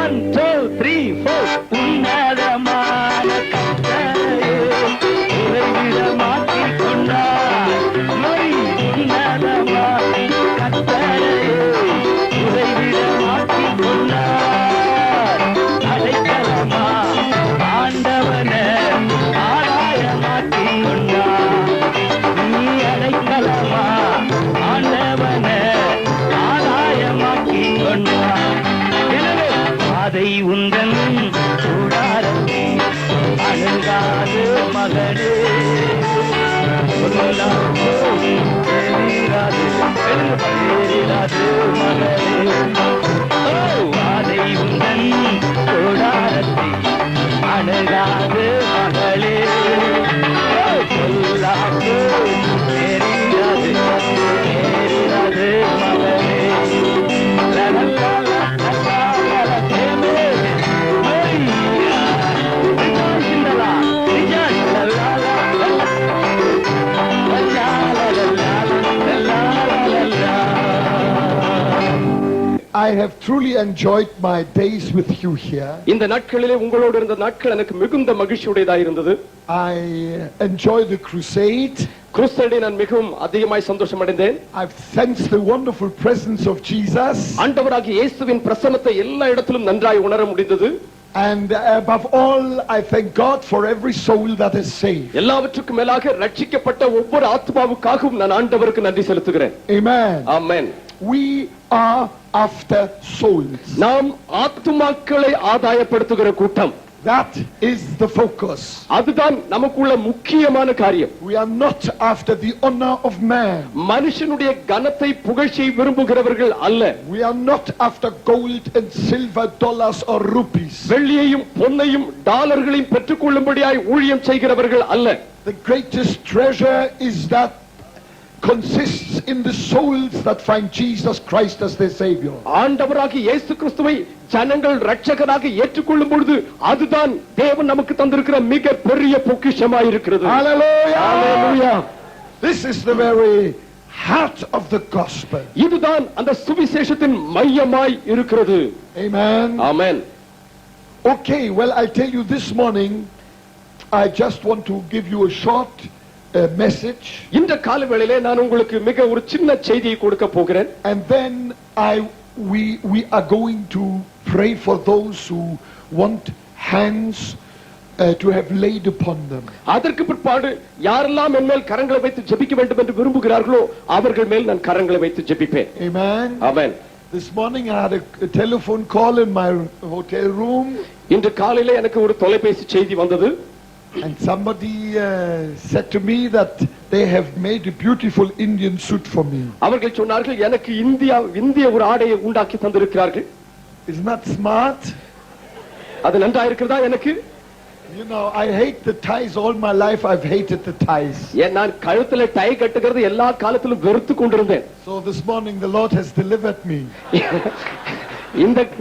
1 2 3 4 உன்னதமான கர்த்தரே உறைவிடமாக்கி கொண்டார் உன்னதமான கர்த்தரே உறைவிடமாக்கி கொண்டார் அடைக்கலமா ஆண்டவனே ஆதாயமாக்கி கொண்டார் நீ அடைக்கலமா ஆண்டவனே ஆதாயமாக்கி கொண்டார் எனவே அதை உந்தன் கூடாரத்தை அணுகாது மகனே அதை உந்தன் கூடாரத்தை அணுகாது மகளே சொல்லாது தெரியாது தெரியாது மகளே I have truly enjoyed my days with you here. இந்த நாட்களிலே உங்களோடு இருந்த நாட்கள் எனக்கு மிகுந்த மகிழ்ச்சியுடையதாக இருந்தது. I enjoyed the crusade. crusade நான் மிகவும் அதிகமாய் சந்தோஷம் அடைந்தேன். I've sensed the wonderful presence of Jesus. ஆண்டவராகிய இயேசுவின் பிரசன்னத்தை எல்லா இடத்திலும் நன்றாய் உணர முடிந்தது. And above all, I thank God for every soul that is saved. எல்லாவற்றுக்கும் மேலாக ரட்சிக்கப்பட்ட ஒவ்வொரு ஆத்மாவுக்காகவும் நான் ஆண்டவருக்கு நன்றி செலுத்துகிறேன். Amen. Amen. We are after souls. நாம் ஆத்துமாக்களை ஆதாயப்படுத்துகிற கூட்டம். That is the focus. அதுதான் நமக்குள்ள முக்கியமான காரியம். We are not after the honor of man. மனுஷனுடைய கனத்தை புகழ்ச்சியை விரும்புகிறவர்கள் அல்ல. We are not after gold and silver, dollars or rupees. வெள்ளியையும் பொன்னையும் டாலர்களையும் பெற்றுக்கொள்ளும்படியாய் ஊழியம் செய்கிறவர்கள் அல்ல. The greatest treasure is that consists in the souls that find Jesus Christ as their Savior. ஆண்டவராகிய இயேசு கிறிஸ்துவை ஜனங்கள் இரட்சகராக ஏற்றுக்கொள்ளும் பொழுது அதுதான் தேவன் நமக்கு தந்திருக்கிற மிக பெரிய பொக்கிஷமாய் இருக்கிறது. Hallelujah! Hallelujah! This is the very heart of the gospel. இதுதான் அந்த சுவிசேஷத்தின் மையமாய் இருக்கிறது. Amen. Amen. Okay, well, I'll tell you this morning, I just want to give you a short message. இந்த காலவேளையிலே நான் உங்களுக்கு மிக ஒரு சின்ன செய்தியை கொடுக்க போகிறேன். And then we are going to pray for those who want hands to have laid upon them. அதற்கு பிற்பாடு யாரெல்லாம் என் மேல் கரங்களை வைத்து ஜெபிக்க வேண்டும் என்று விரும்புகிறார்களோ அவர்கள் மேல் நான் கரங்களை வைத்து ஜெபிப்பேன். Amen. Amen. This morning I had a telephone call in my hotel room. இன்று காலையிலே எனக்கு ஒரு தொலைபேசி செய்தி வந்தது. And somebody said to me that they have made a beautiful Indian suit for me. அவர்கள் சொன்னார்கள் எனக்கு இந்திய ஒரு ஆடையை உண்டாக்கி தந்திருக்கிறார்கள். Isn't that smart? அது நன்றா இருக்கிறதா எனக்கு? You know, I hate the ties all my life. I've hated the ties. நான் கழுத்துல டை கட்டுகிறது எல்லா காலத்திலும் வெறுத்து கொண்டிருந்தேன். So this morning the Lord has delivered me.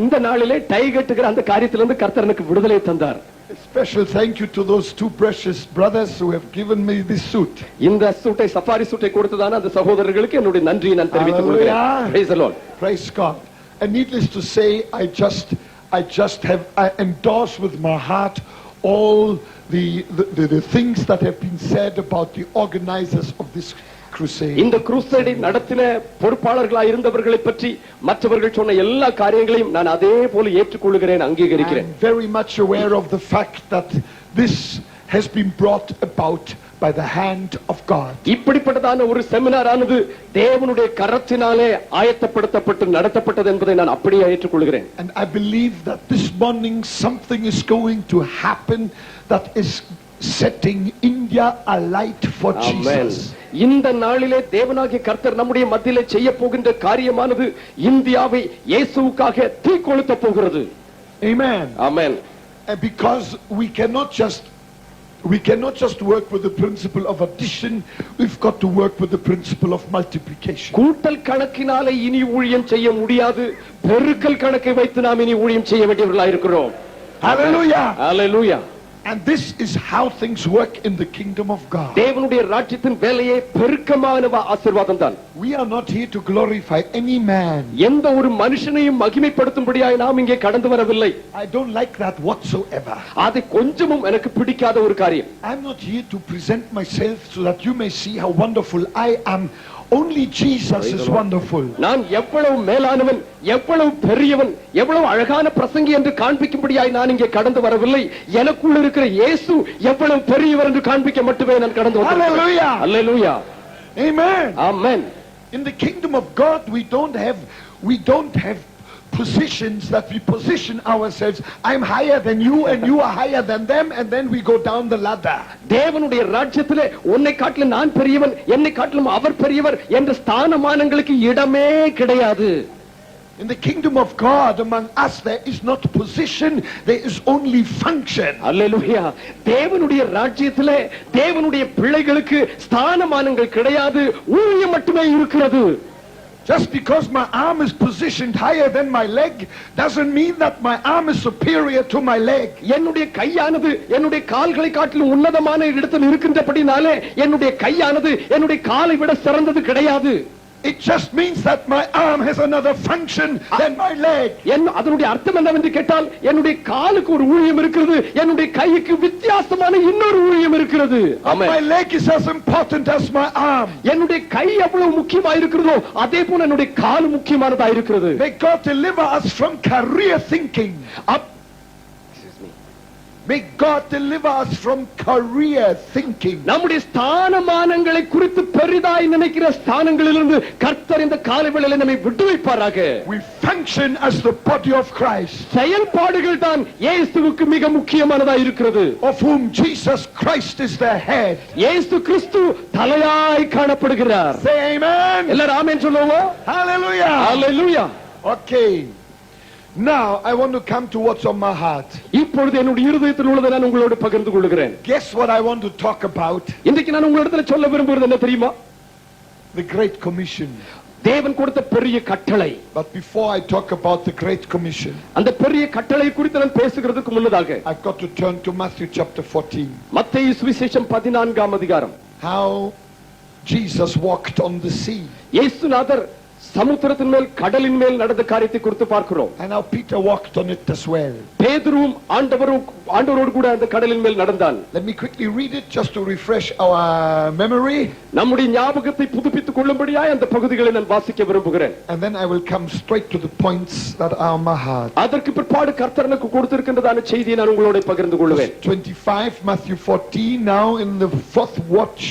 இந்த நாளிலே டை கட்டுகிற அந்த காரியத்திலிருந்து கர்த்தர் எனக்கு விடுதலை தந்தார். A special thank you to those two precious brothers who have given me this suit. இந்த சூட்டை சஃபாரி சூட்டை கொடுத்ததான அந்த சகோதரர்களுக்கு என்னுடைய நன்றியை நான் தெரிவித்துக் கொள்கிறேன். Praise the Lord. Praise God. And needless to say, I just have endorsed with my heart all the things that have been said about the organizers of this crusade. இந்த crusade நடத்தின பொறுப்பாளர்களாய் இருந்தவர்களை பற்றி மற்றவர்கள் சொன்ன எல்லா காரியங்களையும் நான் அதே போல ஏற்றுக்கொள்கிறேன், அங்கீகரிக்கிறேன். I'm very much aware of the fact that this has been brought about by the hand of God. இப்படிப்பட்டதான ஒரு செமினார் ஆனது தேவனுடைய கரத்தினாலே ஆயத்தப்படுத்தப்பட்டு நடத்தப்பட்டது என்பதை நான் அப்படியே ஏற்றுக்கொள்கிறேன். And I believe that this morning something is going to happen that is setting India alight for Jesus. இந்த நாளிலே தேவனாகிய கர்த்தர் நம்முடைய மத்தியிலே செய்ய போகின்ற காரியமானது இந்தியாவை இயேசுவுக்காக தீக்கொளுத்த போகிறது. Amen. Amen. And because we cannot just work with the principle of addition, we've got to work with the principle of multiplication. கூட்டல் கணக்கினாலே இனி ஊழியம் செய்ய முடியாது, பெருக்கல் கணக்கை வைத்து நாம் இனி ஊழியம் செய்ய வேண்டியவர்களாக இருக்கிறோம். Hallelujah. Hallelujah. And this is how things work in the kingdom of God. தேவனுடைய ராஜ்யத்தின் வேலையே பெருக்கமான ஆசீர்வாதம் தான். We are not here to glorify any man. எந்த ஒரு மனுஷனையும் மகிமைப்படுத்தும்படியாய் நாம் இங்கே கடந்து வரவில்லை. I don't like that whatsoever. அது கொஞ்சமும் எனக்கு பிடிக்காத ஒரு காரியம். I'm not here to present myself so that you may see how wonderful I am. Only Jesus is wonderful. நான் எவ்வளவு மேலானவன், எவ்வளவு பெரியவன், எவ்வளவு அழகான பிரசங்கி என்று காண்பிக்கும்படியாய் நான் இங்கே கடந்து வரவில்லை. எனக்குள்ள இருக்கிற இயேசு எவ்வளவு பெரியவர் என்று காண்பிக்க மட்டுமே நான் கடந்து வந்தேன். Hallelujah. Hallelujah. Amen. Amen. In the kingdom of God we don't have positions that we position ourselves. I'm higher than you and you are higher than them, and then we go down the ladder. தேவனுடைய ராஜ்யத்திலே உன்னை காட்டிலும் நான் பெரியவன், என்னை காட்டிலும் அவர் பெரியவர் என்ற ஸ்தானமானங்களுக்கு இடமே கிடையாது. In the kingdom of God among us there is not position, there is only function. Hallelujah. தேவனுடைய ராஜ்யத்திலே தேவனுடைய பிள்ளைகளுக்கு ஸ்தானமானங்கள் கிடையாது, ஊழியம் மட்டுமே இருக்கிறது. Just because my arm is positioned higher than my leg doesn't mean that my arm is superior to my leg. என்னுடைய கையானது என்னுடைய கால்களை காட்டிலும் உன்னதமான இடத்தில் இருக்கின்றபடினாலே என்னுடைய கையானது என்னுடைய காலை விட சிறந்தது கிடையாது. It just means that my arm has another function than my leg. அதனுடைய அர்த்தம் என்னவென்று கேட்டால் என்னுடைய காலுக்கு ஒரு ஊழியம் இருக்கிறது, என்னுடைய கைக்கு வித்தியாசமான இன்னொரு ஊழியம் இருக்கிறது. My leg is as important as my arm. என்னுடைய கை எவ்வளவு முக்கியமாக இருக்கிறதோ அதே போல என்னுடைய கால் முக்கியமானதா இருக்கிறது. May God deliver us from career thinking. May God deliver us from career thinking. நம்முடைய ஸ்தானமானங்களை குறித்து பெரிதாய் நினைக்கிற ஸ்தானங்களிலிருந்து கர்த்தர் இந்த காலைவேளையில் நம்மை விடுவிப்பாராக. We function as the body of Christ. செயல்பாடுகள் தான் இயேசுவுக்கு மிக முக்கியமானதா இருக்கிறது. Of whom Jesus Christ is the head. இயேசு கிறிஸ்து தலையாய் காணப்படுகிறார். Say amen. எல்லாரும் ஆமென் சொல்லுவோம். Hallelujah. Hallelujah. Okay. Now I want to come to what's on my heart. இப்பொழுது என்னுடைய இருதயத்தில் உள்ளதை நான் உங்களோடு பகிர்ந்து கொள்கிறேன். Guess what I want to talk about? இன்றைக்கு நான் உங்களிடத்தில் சொல்ல விரும்புகிறது என்ன தெரியுமா? The Great Commission. தேவன் கொடுத்த பெரிய கட்டளை. But before I talk about the Great Commission, அந்த பெரிய கட்டளை குறித்து நான் பேசுகிறதுக்கு முன்னதாக I've got to turn to Matthew chapter 14. மத்தேயு சுவிசேஷம் 14ஆம் அதிகாரம். How Jesus walked on the sea. இயேசுநாதர் சமுத்திரத்தின் மேல் கடலின் மேல் நடந்த காரியத்தை குறித்து பார்க்கிறோம். And now Peter walked on it as well. பேதுருவும் ஆண்டவரோடு கூட அந்த கடலின் மேல் நடந்தான். Let me quickly read it just to refresh our memory. நம்முடைய ஞாபகத்தை புதுப்பித்துக் கொள்ளும்படியாய் அந்த பகுதிகளை நான் வாசிக்க விரும்புகிறேன். And then I will come straight to the points that are on my heart. அதற்கு பிற்பாடு கர்த்தர் எனக்கு கொடுத்திருக்கின்றதான செய்தியை நான் உங்களோடு பகிர்ந்து கொள்வேன். 25 Matthew 14. Now in the fourth watch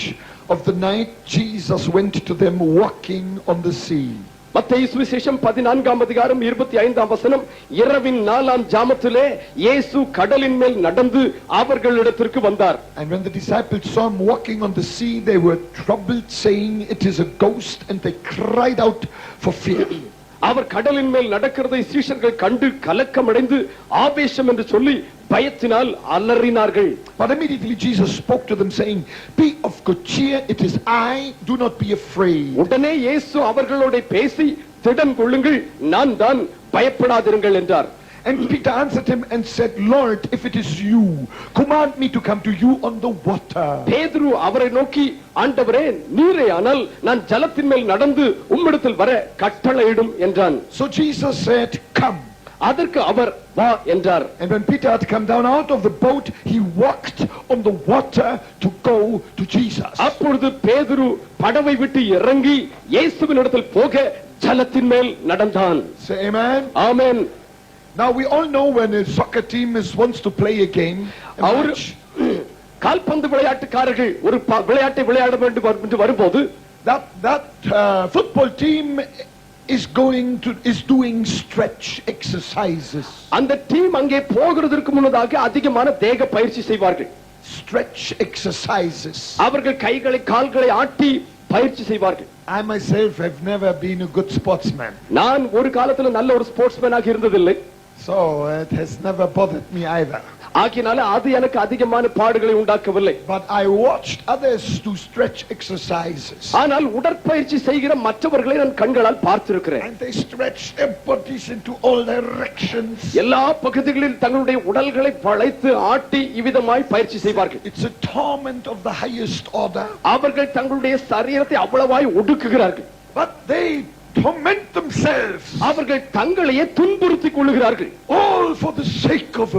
of the night Jesus went to them walking on the sea. மத்தேயு சுவிசேஷம் 14ஆம் அதிகாரம் 25ஆம் வசனம். இரவின் 4ஆம் ஜாமத்திலே இயேசு கடலின் மேல் நடந்து அவர்களிடத்திற்கு வந்தார். And when the disciples saw him walking on the sea, they were troubled, saying, "It is a ghost," and they cried out for fear. அவர் கடலின் மேல் நடக்கிறதை சீஷர்கள் கண்டு கலக்கமடைந்து ஆவேசம் என்று சொல்லி பயத்தினால் அலறினார்கள். But immediately Jesus spoke to them, saying, "Be of good cheer, it is I, do not be afraid." உடனே இயேசு அவர்களோடு பேசி திடன் கொள்ளுங்கள், நான் தான், பயப்படாதிருங்கள் என்றார். And Peter answered him and said, "Lord, if it is you, command me to come to you on the water." பேதுரு அவரை நோக்கி, ஆண்டவரே நீரே ஆனால் நான் ஜலத்தின் மேல் நடந்து உம்மிடத்தில் வர கட்டளையிடும் என்றான். So Jesus said, "Come." அதற்கு அவர் வா என்றார். And when Peter had come down out of the boat, he walked on the water to go to Jesus. அப்பொழுது பேதுரு படவை விட்டு இறங்கி இயேசுவினிடத்தில் போக ஜலத்தின் மேல் நடந்தான். Say amen. Amen. Now we all know when a soccer team wants to play a game, a match, கால்பந்து விளையாட்டுக்காரர்கள் ஒரு விளையாட்டை விளையாட வேண்டும் என்று வரும்போது that football team is doing stretch exercises. அந்த டீம் அங்கே போகிறதற்கு முன்னதாக அதிகமான தேக பயிற்சி செய்வார்கள். Stretch exercises. அவர்கள் கைகளை கால்களை ஆட்டி பயிற்சி செய்வார்கள். I myself have never been a good sportsman. நான் ஒரு காலத்துல நல்ல ஒரு ஸ்போர்ட்ஸ்மேனாக இருந்ததில்லை. So it has never bothered me either. ஆகினால அது எனக்கு அதிகமான பாடுகளை உண்டாக்கவில்லை. But I watched others do stretch exercises. ஆனால் உடற்பயிற்சி செய்கிற மற்றவர்களை நான் கண்களால் பார்த்திருக்கிறேன். And they stretch their bodies into all directions. எல்லா பகுதிகளில் தங்களுடைய உடல்களை வளைத்து ஆட்டி இவ்விதமாய் பயிற்சி செய்வார்கள். It's a torment of the highest order. அவர்கள் தங்களுடைய சரீரத்தை அவ்வளவாய் ஒடுக்குகிறார்கள். But they torment themselves. அவர்கள் தங்களையே துன்புறுத்திக் கொள்ளுகிறார்கள். All for the sake of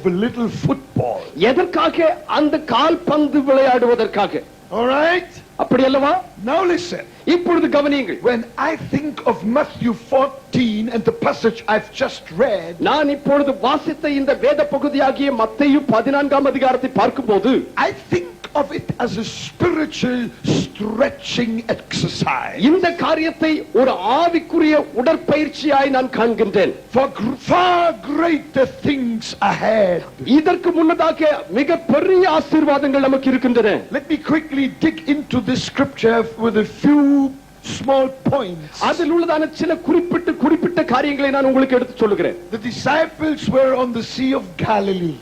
a little football. எதற்காக? அந்த கால்பந்து விளையாடுவதற்காக. All right? அப்படி அல்லவா? Now listen. இப்பொழுது கவனியுங்கள். When I think of Matthew 14 and the passage I've just read, நான் இப்பொழுது வாசித்த இந்த வேத பகுதியாகிய மத்தேயு 14ஆம் அதிகாரத்தை பார்க்கும்போது, I think of it as a spiritual stretching exercise. இந்த காரியத்தை ஒரு ஆவிக்குரிய உடற்பயிற்சியாய் நான் காண்கின்றேன். For far greater things ahead. இதற்கு முன்னதாக மிக பெரிய ஆசீர்வாதங்கள் நமக்கு இருக்கின்றன. Let me quickly dig into this scripture with a few small points. அதில் உள்ளதான சில குறிப்பிட்ட காரியங்களை நான் உங்களுக்கு எடுத்து சொல்லுகிறேன். The disciples were on the Sea of Galilee.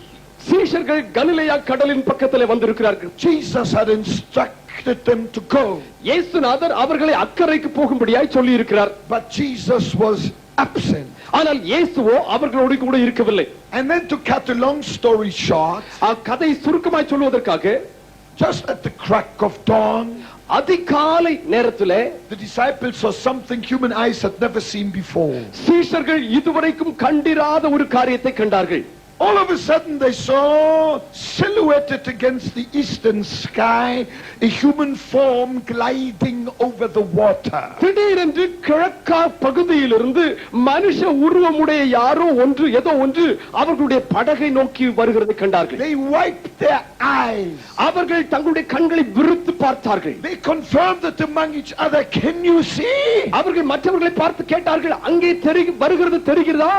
சீஷர்கள் கலிலேயா கடலின் பக்கத்திலே வந்திருக்கிறார்கள். Jesus had instructed them to go. இயேசுநாதர் அவர்களை அக்கறைக்கு போகும்படியாய் சொல்லி இருக்கிறார். But Jesus was absent. ஆனால் இயேசுவோ அவர்களோடு கூட இருக்கவில்லை. And then to cut a long story short, கதை சுருக்கமாய் சொல்வதற்காக, just at the crack of dawn, அதிகாலை நேரத்திலே the disciples saw something human eyes had never seen before. சீஷர்கள் இதுவரைக்கும் கண்டிராத ஒரு காரியத்தை கண்டார்கள். All of a sudden they saw silhouetted against the eastern sky a human form gliding over the water. திடீரென்று கிழக்கு பகுதியிலிருந்து மனுஷ உருவமுடைய ஏதோ ஒன்று அவர்களுடைய படகை நோக்கி வருகிறதை கண்டார்கள். They wiped their eyes. அவர்கள் தங்களுடைய கண்களை விரித்து பார்த்தார்கள். They confirmed it among each other. Can you see? அவர்கள் மற்றவர்களை பார்த்து கேட்டார்கள், அங்கே வருகிறது தெரிகிறதா?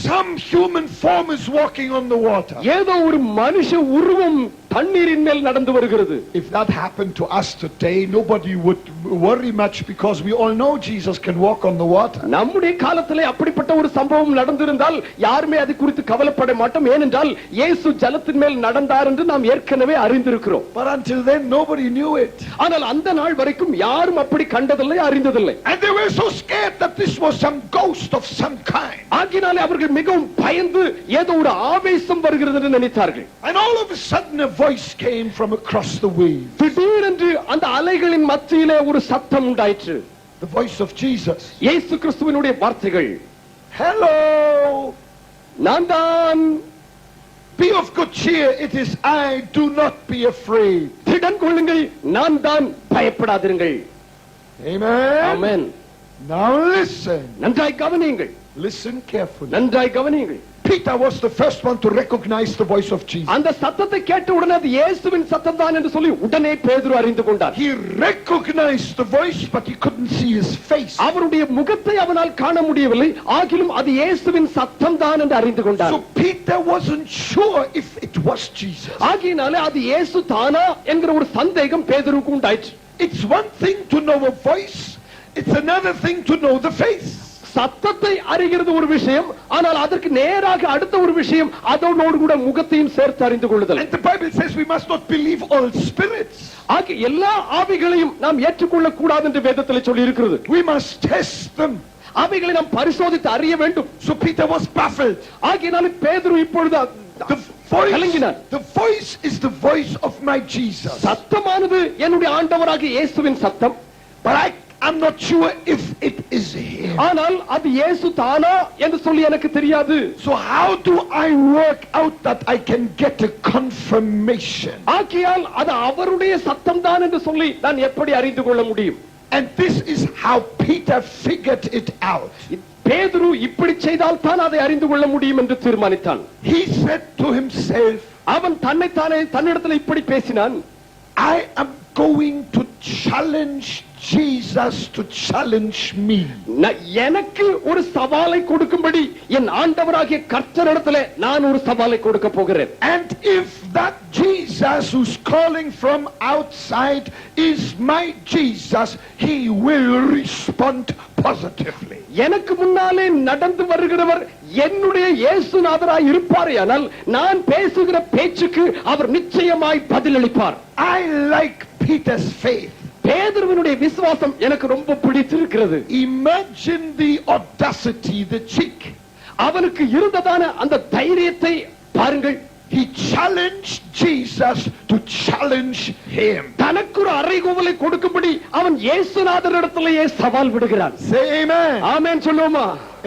Some human form is walking on the water. ஏதோ ஒரு மனுஷ உருவம் தண்ணீரின் மேல் நடந்து வருகிறது. If that happened to us today, nobody would worry much because we all know Jesus can walk on the water. நம்முடைய காலத்திலே அப்படிப்பட்ட ஒரு சம்பவம் நடந்திருந்தால் யாருமே அது குறித்து கவலைப்பட மாட்டோம். ஏனென்றால் இயேசு ஜலத்தின் மேல் நடந்தார் என்று நாம் ஏற்கனவே அறிந்திருக்கிறோம். But until then nobody knew it. ஆனால் அந்த நாள் வரைக்கும் யாரும் அப்படி கண்டதில்லை, அறிந்ததில்லை. And they were so scared that this was some ghost of some kind. ஆகினாலே அவர்கள் மிகவும் பயந்து ஏதோ ஒரு ஆவேசம் வருகிறது என்று நினைத்தார்கள். And all of a sudden a voice came from across the waves. திடீரென்று அந்த அலைகளின் மத்தியிலே ஒரு சத்தம் உண்டாயிற்று. The voice of Jesus. இயேசு கிறிஸ்துவினுடைய வார்த்தைகள். Hello. நான் தான். Be of good cheer, it is I, do not be afraid. திடன் கொள்ளுங்கள், நான் தான், பயப்படாதிருங்கள். Amen. Amen. Now listen. நன்றாய் கவனியுங்கள். Listen carefully. நன்றாய் கவனியுங்கள். Peter was the first one to recognize the voice of Jesus. அந்த சத்தத்தை கேட்ட உடனே அது இயேசுவின் சத்தம் தான் என்று சொல்லி உடனே பேதுரு அறிந்து கொண்டார். He recognized the voice but he couldn't see his face. அவருடைய முகத்தை அவனால் காண முடியவில்லை, ஆகிலும் அது இயேசுவின் சத்தம் தான் என்று அறிந்து கொண்டார். So Peter wasn't sure if it was Jesus. ஆகினாலே அது இயேசு தானா என்கிற ஒரு சந்தேகம் பேதுருக்கு உண்டாயிற்று. It's one thing to know a voice, it's another thing to know the face. சத்தத்தை அறிகிறது ஒரு விஷயம், ஆனால் அதற்கு நேராக அடுத்த ஒரு விஷயம் அதோடு கூட முகத்தையும் சேர்த்து அறிந்து கொள்ளுதல். And the Bible says we must not believe all spirits. ஆகிய எல்லா ஆவிகளையும் நாம் ஏற்றுக்கொள்ள கூடாது என்று வேதத்தில் சொல்லி இருக்கிறது. We must test them. ஆவிகளை நாம் பரிசோதித்து அறிய வேண்டும். So Peter was baffled. ஆகினாலே பேதுரு இப்பொழுது கலங்கினார். The voice is the voice of my Jesus. சத்தமானது என்னுடைய ஆண்டவராகிய இயேசுவின் சத்தம். But I'm not sure if it is him. ஆனால் அது இயேசு தானா என்று சொல்லி எனக்கு தெரியாது. So how do I work out that I can get a confirmation? ஆகியால் அது அவருடைய சத்தம் தான் என்று சொல்லி நான் எப்படி அறிந்து கொள்ள முடியும்? And this is how Peter figured it out. பேதுரு இப்படி செய்தால் தான் அதை அறிந்து கொள்ள முடியும் என்று தீர்மானித்தான். He said to himself, அவன் தன்னிடத்தில் இப்படி பேசினான், I am going to challenge Jesus to challenge me. எனக்கு ஒரு சவாலை கொடுக்கும்படி என் ஆண்டவராகிய கர்த்தரிடத்திலே நான் ஒரு சவாலை கொடுக்க போகிறேன். And if that Jesus who's calling from outside is my Jesus, he will respond positively. எனக்கு முன்னாலே நடந்து வருகிறவர் என்னுடைய இயேசுநாதராய் இருப்பாரேயானால் நான் பேசுகிற பேச்சுக்கு அவர் நிச்சயமாய் பதிலளிப்பார். I like Peter's faith. பேதுருவினுடைய விசுவாசம் எனக்கு ரொம்ப பிடித்திருக்கிறது. Imagine the audacity, the cheek. அவனுக்கு இருந்ததான அந்த தைரியத்தை பாருங்கள். He challenged Jesus to challenge him. தனக்கு ஒரு அறைகூவலை கொடுக்கும்படி அவன் இயேசுநாதரிடத்திலேயே சவால் விடுகிறான். Say amen. ஆமென் சொல்லுவோமா?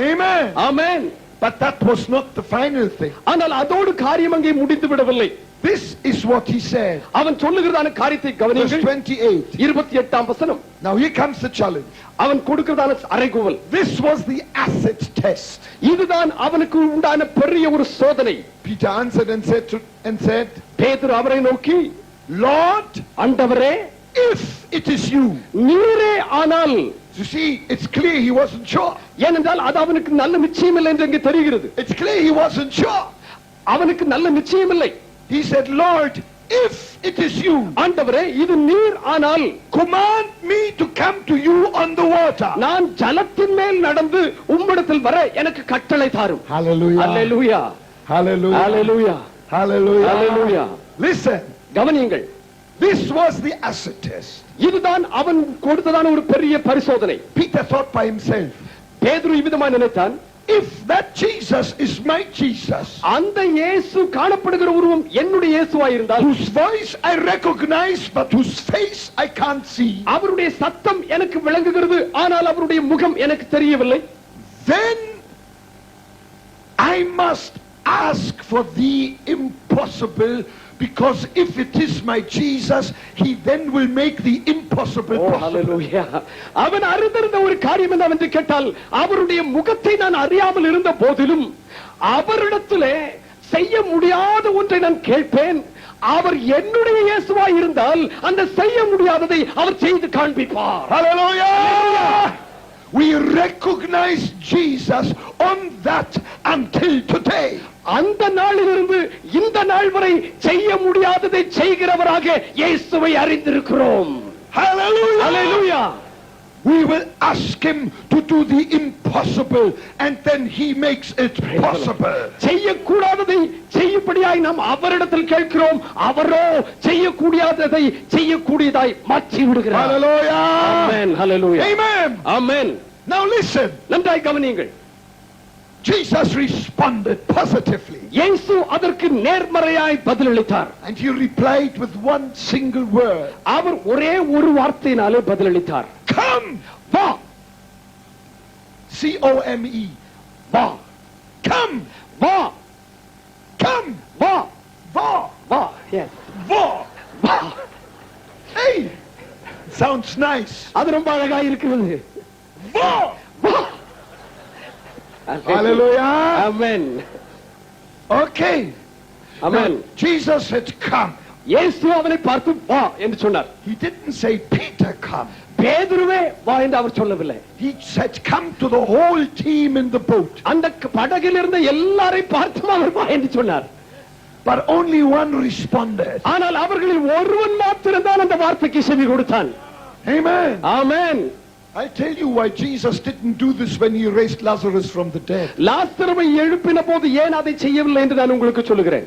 Amen. Amen. But that was not the final thing. ஆனால் அதோடு காரியம் அங்கே முடிந்து விடவில்லை. This is what he said. அவன் சொல்லுகிறதான காரியத்தை Verse கவனியுங்கள். 28. 28ஆம் வசனம். Now here comes the challenge. அவன் கொடுக்கிறதான அறைகூவல். This was the acid test. இதுதான் அவனுக்கு உண்டான பெரிய ஒரு சோதனை. Peter answered and said, பேதுரு அவரை நோக்கி, Lord, ஆண்டவரே, if it is you. நீரே ஆனால். You see, it's clear he wasn't sure. ஏனென்றால் அது அவனுக்கு நல்ல நிச்சயம் இல்லை என்று இங்கே தெரிகிறது. It's clear he wasn't sure. அவனுக்கு நல்ல நிச்சயம் இல்லை. He said, Lord, if it is you, ஆண்டவரே, இது நீர் ஆனால் command me to come to you on the water. நான் ஜலத்தின் மேல் நடந்து உம்மிடத்தில் வர எனக்கு கட்டளை தாரும். Hallelujah. அல்லேலூயா. Hallelujah. அல்லேலூயா. Hallelujah. அல்லேலூயா. Listen, கவனியுங்கள். this was the acid test. இதுதான் அவன் கொடுத்ததான ஒரு பெரிய பரிசோதனை. Peter thought by himself, பேதுரு இவ்விதமாய் நினைத்தான், if that Jesus is my Jesus, அந்த இயேசு காணப்படுகிற உருவம் என்னுடைய இயேசுவாய் இருந்தால், whose voice I recognize but whose face I can't see, அவருடைய சத்தம் எனக்கு விளங்குகிறது ஆனால் அவருடைய முகம் எனக்கு தெரியவில்லை, then I must ask for the impossible, because if it is my Jesus, he then will make the impossible possible. ஹalleluya. அவன் அறிந்திருந்த ஒரு காரியம் என்னவென்று கேட்டால், அவருடைய முகத்தை நான் அறியாமல் இருந்த போதிலும் அவரிடத்திலே செய்ய முடியாத ஒன்றை நான் கேட்பேன். அவர் என்னுடைய இயேசுவாய் இருந்தால் அந்த செய்ய முடியாததை அவர் செய்து காண்பிப்பார். Hallelujah! We recognize Jesus on that until today. அந்த நாளிலிருந்து இந்த நாள் வரை செய்ய முடியாததை செய்கிறவராக இயேசுவை அறிந்திருக்கிறோம். Hallelujah! Hallelujah! We will ask him to do the impossible and then he makes it possible. செய்யக்கூடாததை செய்யும்படியாய் நாம் அவரிடத்தில் கேட்கிறோம். அவரோ செய்யக்கூடாததை செய்யக்கூடியதாய் மாற்றி விடுகிறார். Hallelujah! Amen. Hallelujah. Amen. Amen. Now listen. நன்றாய் கவனியுங்கள். Jesus responded positively. இயேசு அதற்கு நேர்மறையாய் பதிலளித்தார். And he replied with one single word. அவர் ஒரே ஒரு வார்த்தையினாலே பதிலளித்தார். Come. வா. C-O-M-E. வா. Come. வா. Come. வா. Va. வா. Yes. Va. வா. Hey. Sounds nice. அது ரொம்ப அழகா இருக்கிறது. Va. வா. Hallelujah. Amen. Okay. Amen. Now, Jesus said, come. இயேசு அவனை பார்த்து வா என்று சொன்னார். He didn't say, Peter, come. பேதுருவே வா என்று அவர் சொல்லவில்லை. He said, come to the whole team in the boat. அந்த படகில் இருந்த எல்லாரையும் பார்த்து அவர் வா என்று சொன்னார். But only one responded. ஆனால் அவர்களில் ஒருவன் மாத்திரம்தான் அந்த வார்த்தைக்கு செவி கொடுத்தான். Amen. Amen. I'll tell you why Jesus didn't do this when he raised Lazarus from the dead. லாசருவை எழுப்பின போது ஏன் அதை செய்யவில்லை என்று நான் உங்களுக்கு சொல்லுகிறேன்.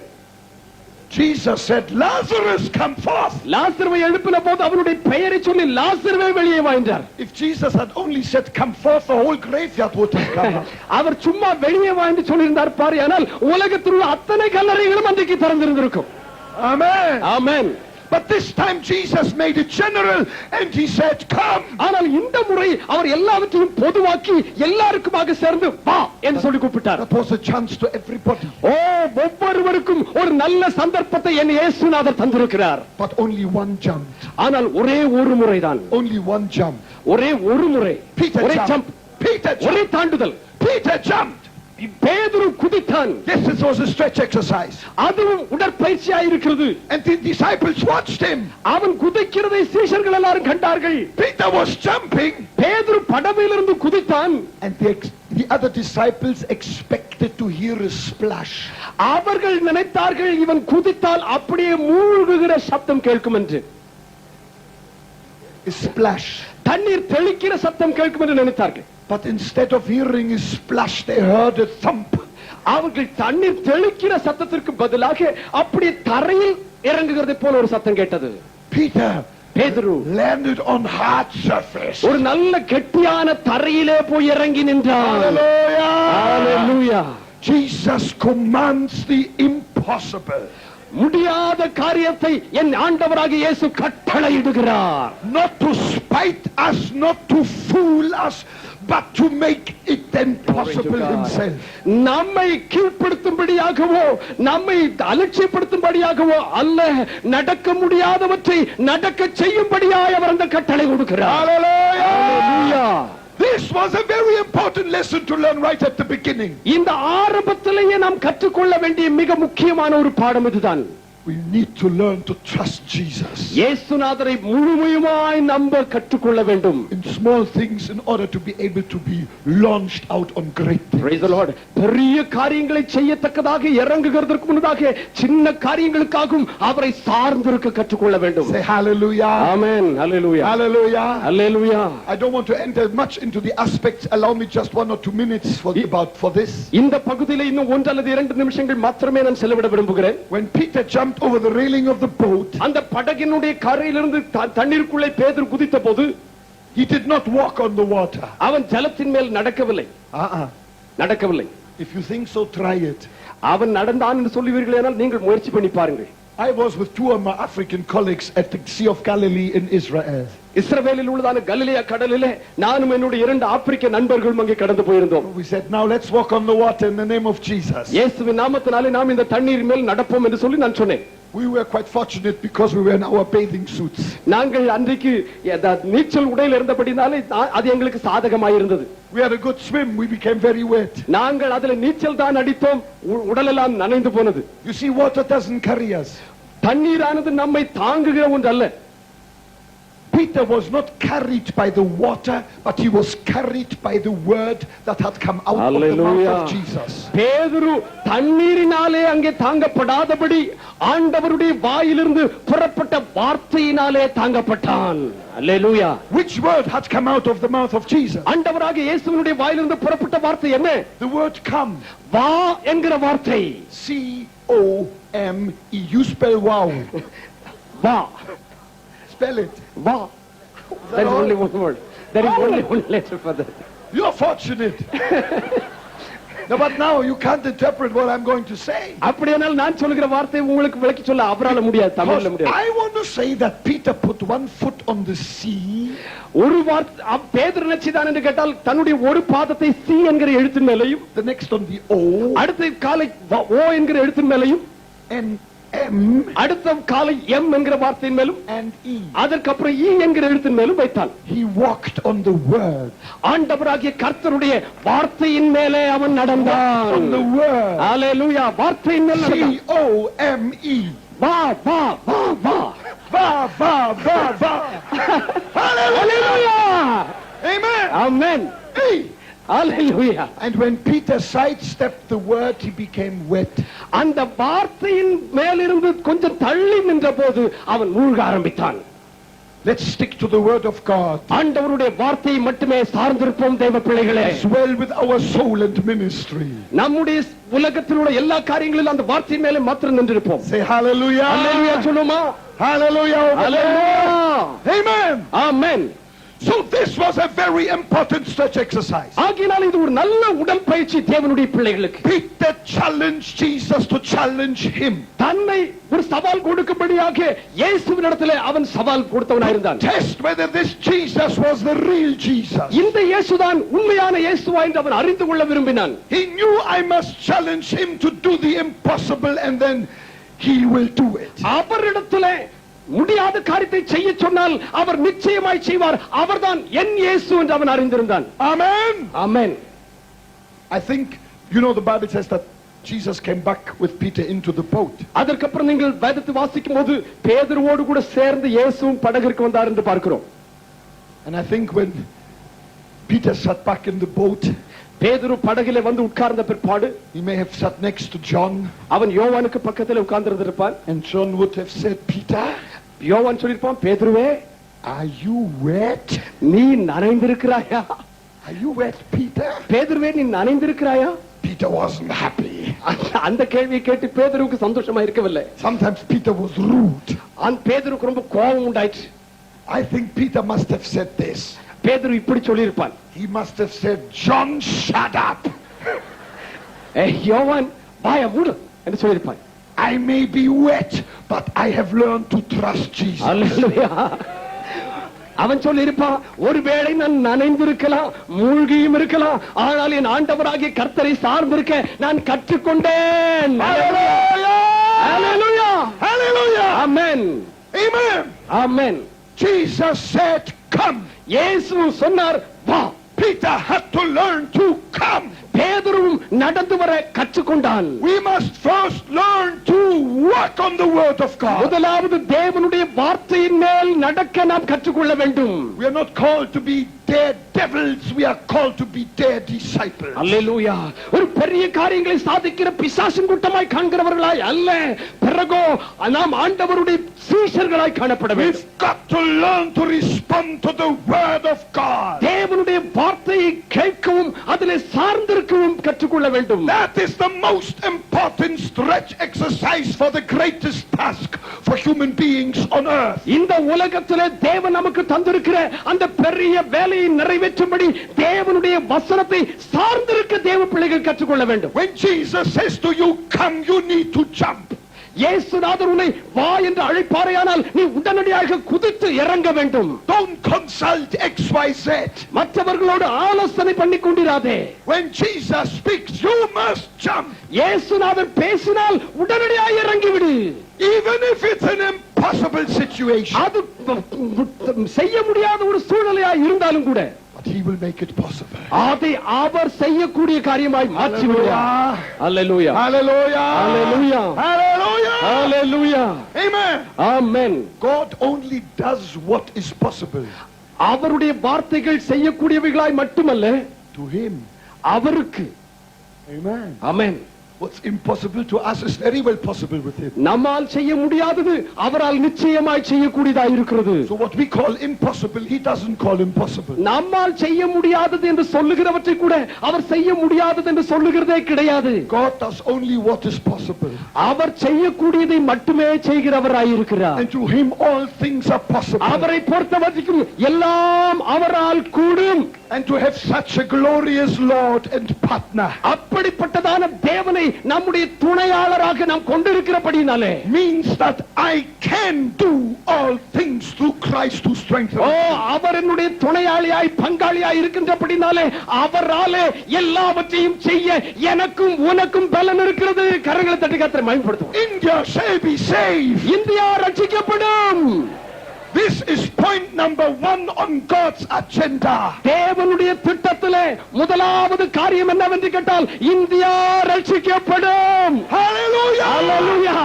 Jesus said, Lazarus, come forth. லாசருவை எழுப்பின போது அவருடைய பெயரை சொல்லி லாசருவே வெளியே வா என்றார். If Jesus had only said, come forth, the whole graveyard would have come out. அவர் சும்மா வெளியே வா என்று சொல்லியிருந்தார் பாரு, ஆனால் உலகத்தில் உள்ள அத்தனை கல்லறைகளும் அன்றைக்கு திறந்திருந்திருக்கும். Amen. Amen. But this time Jesus made it general and he said, come. ஆனால் இந்த முறை அவர் எல்லாவற்றையும் பொதுவாக்கி எல்லாருக்குமாக சேர்ந்து வா என்று சொல்லி கூப்பிட்டார். That was a chance to everybody. ஓ, ஒவ்வொருவருக்கும் ஒரு நல்ல சந்தர்ப்பத்தை என் இயேசுநாதர் தந்திருக்கிறார். But only one jumped. ஆனால் ஒரே ஒரு முறைதான். Only one jump. ஒரே ஒரு முறை. Peter ஒரே jumped. ஜம்ப். Peter ஒரே jumped. தாண்டுதல். Peter jumped. பேதுரு குதித்தான். This was a stretch exercise. அதுவும் உடற்பயிற்சியாக இருக்கிறது. And the disciples watched him. அவன் குதிக்கிறதை சீஷர்கள் எல்லாரும் கண்டார்கள். Peter was jumping. பேதுரு படவிலிருந்து குதித்தான். And the other disciples expected to hear a splash. அவர்கள் நினைத்தார்கள் இவன் குதித்தால் அப்படியே மூழ்குகிற சத்தம் கேட்கும் என்று. A splash. தண்ணீர் தெளிக்கிற சத்தம் கேட்கும் என்று நினைத்தார்கள். But instead of hearing a splash, they heard a thump. அவர்கள் தண்ணீர் தெளிக்கிற சத்தத்திற்கு பதிலாக அப்படியே தரையில் இறங்குகிறதை போல ஒரு சத்தம் கேட்டது. Peter பேதுரு landed on hard surface. ஒரு நல்ல கெட்டியான தரையிலே போய் இறங்கி நின்றார். Hallelujah! Hallelujah! Jesus commands the impossible. முடியாத காரியத்தை என் ஆண்டவராகிய இயேசு கட்டளையிடுகிறார். Not to spite us, not to fool us, but to make it then possible himself. நம்மை கீழ்ப்படுத்தும்படியாகவோ நம்மை அலட்சியப்படுத்தும்படியாகவோ அல்ல, நடக்க முடியாதவற்றை நடக்க செய்யும்படியாய் அவர் அந்த கட்டளை கொடுக்கிறார். Hallelujah! This was a very important lesson to learn right at the beginning. இந்த ஆரம்பத்திலேயே நாம் கற்றுக்கொள்ள வேண்டிய மிக முக்கியமான ஒரு பாடம் இதுதான். We need to learn to trust Jesus இயேசுநாதரை முழுமையுமாய் நம்ப கற்றுக்கொள்ள வேண்டும். in small things in order to be able to be launched out on great things. Praise the Lord. பெரிய காரியங்களை செய்யத்தக்கதாக இறங்குகிறதற்கு முன்னதாக சின்ன காரியங்களுக்காகவும் அவரை சார்ந்திருக்க கற்றுக்கொள்ள வேண்டும். Say hallelujah. Amen. Hallelujah. Hallelujah. Hallelujah. I don't want to enter much into the aspects. Allow me just 1 or 2 minutes for this. இந்த பகுதியிலே இன்னும் 1 அல்லது 2 நிமிஷங்கள் மாத்திரமே நான் செலவிட விரும்புகிறேன். When Peter jumped over the railing of the boat, அந்த படகினுடைய கரையிலிருந்து தண்ணீருக்குள்ளே பேதுரு குதித்தபோது he did not walk on the water. அவன் ஜலத்தின் மேல் நடக்கவில்லை. நடக்கவில்லை. If you think so, try it. அவன் நடந்தான் என்று சொல்லுவீர்களேனால் நீங்கள் முயற்சி பண்ணி பாருங்கள். I was with 2 of my African colleagues at the Sea of Galilee in Israel. இஸ்ரவேலில் உள்ளதான கலிலேயா கடலிலே நானும் என்னுடைய 2 ஆப்பிரிக்க நண்பர்களும் அங்கே கடந்து போயிருந்தோம். We said, now let's walk on the water in the name of Jesus. இயேசுவின் நாமத்தினாலே நாம் இந்த தண்ணீர் மேல் நடப்போம் என்று சொல்லி நான் சொன்னேன். We were quite fortunate because we were in our bathing suits. நாங்கள் அன்றைக்கு நீச்சல் உடையில் இருந்தபடினாலே அது எங்களுக்கு சாதகமாக இருந்தது. We had a good swim. We became very wet. நாங்கள் அதில் நீச்சல் தான் அடித்தோம். உடலெல்லாம் நனைந்து போனது. You see, water doesn't carry us. தண்ணீரானது நம்மை தாங்குகிற ஒன்று அல்ல. Peter was not carried by the water, but he was carried by the word that had come out of the mouth of Jesus. பேதுரு தண்ணீரினாலே அங்கே தாங்கப்படாதபடி ஆண்டவருடைய வாயிலிருந்து புறப்பட்ட வார்த்தையினாலே தாங்கப்பட்டான். அல்லேலூயா. Which word had come out of the mouth of Jesus? ஆண்டவராகிய இயேசுவினுடைய வாயிலிருந்து புறப்பட்ட வார்த்தை என்ன? The word come. வா என்கிற வார்த்தை. C-O-M-E. You spell wow. வா. Spell it. வா. There is only one word. There is only one letter for that. You're fortunate. No, but now you can't interpret what I'm going to say. அப்படியானால் நான் சொல்லுகிற வார்த்தை உங்களுக்கு விளக்கி சொல்ல அவரால முடியாது, தமிழ்ல முடியாது. I want to say that Peter put 1 foot on the sea. ஒரு வார்த்தை பேதுரு நினைச்சான் என்று கேட்டால் தன்னுடைய ஒரு பாதத்தை சி என்கிற எழுத்தின் மேலையும், The next on the O. அடுத்த காலை ஓ என்கிற எழுத்தின் மேலையும், And M. அடுத்த காலை எம் என்கிற வார்த்தையின் மேலும், And E. அதற்கப்புறம் இ என்கிற எழுத்தின் மேலும் வைத்தான். He walked on the word. ஆண்டவராகிய கர்த்தருடைய வார்த்தையின் மேலே அவன் நடந்தான். On the word. ஹalleluya. வார்த்தையின் மேல் நடந்தான். C-O-M-E. வா வா வா வா Va, va, va, va. Hallelujah. Amen. Amen. Hey. Hallelujah. And when Peter sidestepped the word, he became wet. அந்த வார்த்தையின் மேலிருந்து கொஞ்சம் தள்ளி நின்றபோது அவன் மூழ்க ஆரம்பித்தான். Let's stick to the word of God. ஆண்டவருடைய வார்த்தையை மட்டுமே சார்ந்திருப்போம் தேவ பிள்ளைகளே. As well with our soul and ministry. நம்முடைய உலகத்தில் உள்ள எல்லா காரியங்களிலும் அந்த வார்த்தையின் மேலே மாத்திரம் நின்றிருப்போம். Say hallelujah. ஹalleluya சொல்லுமா? Hallelujah. Hallelujah. Amen. Amen. So this was a very important stretch exercise. ஆகினால் இது ஒரு நல்ல உடற்பயிற்சி தேவனுடைய பிள்ளைகளுக்கு. Peter challenged Jesus to challenge him. தன்னை ஒரு சவால் கொடுக்கும்படியாக இயேசுவினிடத்திலே அவன் சவால் கொடுத்தவனாய் இருந்தான். Test whether this Jesus was the real Jesus. இந்த இயேசுதான் உண்மையான இயேசுவா என்று அவன் அறிந்து கொள்ள விரும்பினான். He knew I must challenge him to do the impossible and then he will do it. அவரிடத்திலே முடியாத காரியத்தை செய்ய சொன்னால் அவர் நிச்சயமாய் செய்வார். அவர்தான் என் இயேசு என்று அவன் அறிந்திருந்தான். Amen. Amen. I think You know, the Bible says that Jesus came back with Peter into the boat. அதற்கப்புறம் நீங்கள் வேதத்தை வாசிக்கும் போது பேதுருவோடு கூட சேர்ந்து இயேசுவும் படகிற்கு வந்தார் என்று பார்க்கிறோம். And I think when Peter sat back in the boat, பேதுரு படகிலே வந்து உட்கார்ந்த பிற்பாடு he may have sat next to John, அவன் யோவானுக்கு பக்கத்தில் உட்கார்ந்திருப்பான். and John would have said, Peter, யோவான் சொல்லிருப்பான், பேதுருவே, are you wet? நீ நனைந்திருக்கிறாயா? Are you wet, Peter? பேதுருவே, நீ நனைந்திருக்கிறாயா? Peter wasn't happy. அந்த கேள்வியை கேட்டு பேதுருவுக்கு சந்தோஷமா இருக்கவில்லை. Sometimes Peter was rude. அந்த பேதுருக்கு ரொம்ப கோபம் உண்டாயிற்று. I think Peter must have said this. பேதுரு இப்படி சொல்லியிருப்பான். He must have said, John, shut up. யோவான் வாயை மூடு என்று சொல்லியிருப்பான். I may be wet, but I have learned to trust Jesus. அல்லேலூயா. அவன் சொல்லியிருப்பான், ஒருவேளை நான் நனைந்திருக்கலாம், மூழ்கியும் இருக்கலாம், ஆனால் என் ஆண்டவராகிய கர்த்தரை சார்ந்திருக்க நான் கற்றுக்கொண்டேன். Hallelujah! Hallelujah! Hallelujah! Amen. Amen. Amen. Jesus said, come. இயேசு சொன்னார், வா. Peter had to learn to come. பேதுருவும் நடந்து வர கற்றுக்கொண்டான். We must first learn to walk on the word of God. முதலாவது தேவனுடைய வார்த்தையின் மேல் நடக்க நாம் கற்றுக்கொள்ள வேண்டும். We are not called to be dead devils, we are called to be dead disciples. அல்லேலூயா. ஒரு பெரிய காரியங்களை சாதிக்கிற பிசாசின் கூட்டமாய் காண்கிறவர்களாய் அல்ல, பிறகோ நாம் ஆண்டவருடைய சீஷர்களாய் காணப்பட வேண்டும். We've got to learn to respond to the word of God. தேவனுடைய வார்த்தையை கேட்கவும் அதிலே சார்ந்திருக்கவும் கற்றுக்கொள்ள வேண்டும். That is the most important stretch exercise for the greatest task for human beings on earth. இந்த உலகத்திலே தேவன் நமக்கு தந்திருக்கிற அந்த பெரிய வேலையை நிறைவேற்றும்படி தேவனுடைய வசனத்தை சார்ந்திருக்க தேவ பிள்ளைகள் கற்றுக்கொள்ள வேண்டும். When Jesus says to you, come, you need to jump. இயேசுநாதர் உன்னை வா என்று அழைப்பாரையானால் நீ உடனடியாக குதித்து இறங்க வேண்டும். Don't consult XYZ. மற்றவர்களோடு ஆலோசனை பண்ணிக் கொண்டிராதே. When Jesus speaks, you must jump. இயேசுநாதர் பேசினால் உடனடியாக இறங்கிவிடு. Even if it's an impossible situation. அது செய்ய முடியாத ஒரு சூழ்நிலையா இருந்தாலும் கூட, But he will make it possible. அதை அவர் செய்யக்கூடிய காரியமாய் மாற்றி விடுவார். அல்லேலூயா. Hallelujah. Hallelujah. Hallelujah. Hallelujah. Amen. Amen. God only does what is possible அவருடைய வார்த்தைகள் செய்யக்கூடியவைகளாய் மட்டுமல்ல, to him. அவருக்கு. Amen. Amen. What's impossible to us is very well possible with him. நம்மால் செய்ய முடியாதது அவரால் நிச்சயமாய் செய்யக்கூடியதாய் இருக்கிறது. So what we call impossible, he doesn't call impossible. நம்மால் செய்ய முடியாதது என்று சொல்லுகிறவற்றை கூட அவர் செய்ய முடியாதது என்று சொல்லுகிறதே கிடையாது. God does only what is possible. அவர் செய்யக்கூடியதை மட்டுமே செய்கிறவராய் இருக்கிறார். And to him all things are possible. அவரை பொறுத்தவரைக்கும் எல்லாம் அவரால் கூடும். And to have such a glorious Lord and partner அப்படிப்பட்டதான தேவனை நம்முடைய துணையாளராக நாம் கொண்டிருக்கிறபடினாலே means that I can do all things through Christ who strengthens me. அவர் என்னுடைய துணையாளியாய் பங்காளியாய் இருக்கின்றபடினாலே அவராலே எல்லாவற்றையும் செய்ய எனக்கும் உனக்கும் பலன் இருக்கிறது. கரங்களை தட்டி கர்த்தரை மகிமைப்படுத்துவோம். India shall be saved. India ரட்சிக்கப்படும். This is point number 1 on God's agenda. தேவனுடைய திட்டத்திலே முதலாவது காரியம் என்னவென்று கேட்டால் இந்தியா ரட்சிக்கப்படும். Hallelujah. Hallelujah.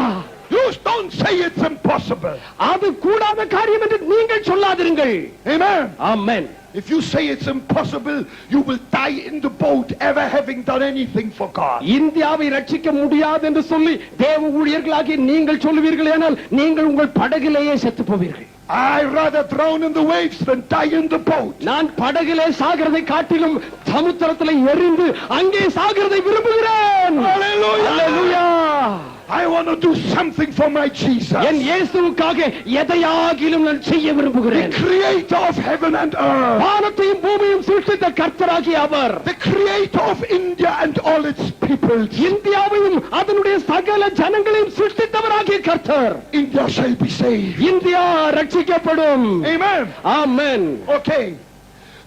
You don't say it's impossible. அது கூடாத காரியம் என்று நீங்கள் சொல்லாதீர்கள். Amen. Amen. If you say it's impossible, you will die in the boat ever having done anything for God. இந்தியாவை ரட்சிக்க முடியாது என்று சொல்லி தேவ ஊழியர்களாகி நீங்கள் சொல்லுவீர்களேனால் நீங்கள் உங்கள் படகிலேயே செத்து போவீர்கள். I rather drown in the waves than die in the boat. நான் படகிலே சாகிறதை காட்டிலும் சமுத்திரத்திலே எரிந்து அங்கே சாகிறதை விரும்புகிறேன். Hallelujah. Hallelujah. I want to do something for my Jesus. என் இயேசுவுக்காக எதையாகிலும் நான் செய்ய The விரும்புகிறேன். creator of heaven and earth. வானத்தையும் பூமியையும் சிருஷ்டித்த கர்த்தராகிய அவர், The creator of India and all its people. இந்தியாவையும் அதனுடைய சகல ஜனங்களையும் சிருஷ்டித்தவராகிய கர்த்தர். India shall be saved. India ரட்சிக்கப்படும். Amen. Amen. Okay.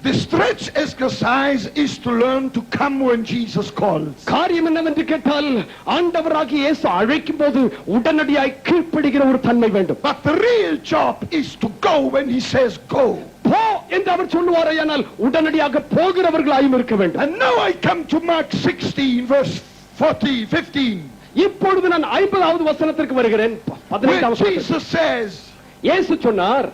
The stretch exercise is to learn to come when Jesus calls. காரியம் என்னவென்று கேட்டால் ஆண்டவராகிய இயேசு அழைக்கும் போது உடனடியாய் கீழ்ப்படிகிற ஒரு தன்மை வேண்டும். But the real job is to go when he says go. போ என்று அவர் சொல்லுவாரையானால் உடனடியாக போகிறவர்களாயும் இருக்க வேண்டும். And now I come to Mark 16 verse 15. இப்பொழுது நான் 50வது வசனத்திற்கு வருகிறேன். Where 15வது Jesus says, இயேசு சொன்னார்,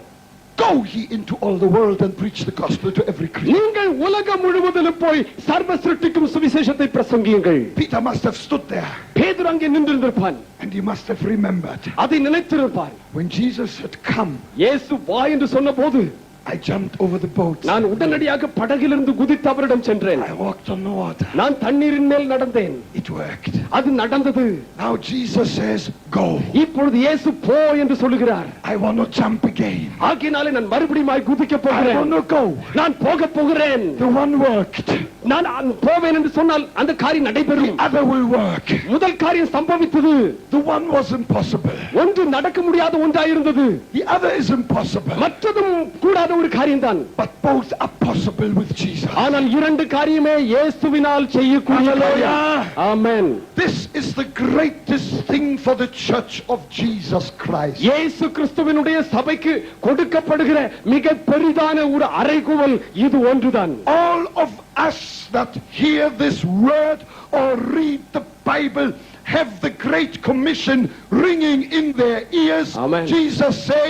go ye into all the world and preach the gospel to every creature. நீங்கள் உலகம் முழுவதிலும் போய் சர்வ சிருஷ்டிக்கும் சுவிசேஷத்தை பிரசங்கியுங்கள். Peter must have stood there பேதுரு அங்கே நின்றிருப்பான். and he must have remembered. அதை நினைத்திருப்பான். When Jesus had come, இயேசு வா என்று சொன்னபோது I jumped over the boat. நான் உடனடியாக படகிலிருந்து குதித்து அவரிடம் சென்றேன். I walked on the water. நான் தண்ணீரின் மேல் நடந்தேன். It worked. அது நடந்தது. Now Jesus says, go. இப்பொழுது இயேசு போ என்று சொல்லுகிறார். I want to jump again. ஆகையினாலே நான் மறுபடியும் குதிக்க I போகிறேன். want to go. நான் போக போகிறேன். The one worked. நான் போவேன் என்று சொன்னால் அந்த காரியம் The நடைபெறும். other will work. முதல் காரியம் சம்பவித்தது. The one was impossible. ஒன்று நடக்க முடியாத ஒன்றாயிருந்தது. The other is impossible. மற்றதும் கூடாத ஒரு காரியம்தான். But both are possible with Jesus. ஆனால் இரண்டு காரியமே இயேசுவினால் செய்யக்கூடிய Hallelujah. காரியம். ஆமென். This is the greatest thing for the church of Jesus Christ. இயேசு கிறிஸ்துவினுடைய சபைக்கு கொடுக்கப்படுகிற மிக பெரிதான ஒரு அறைகூவல் இது ஒன்றுதான். All of us that hear this word or read the Bible have the great commission ringing in their ears. Amen. Jesus say,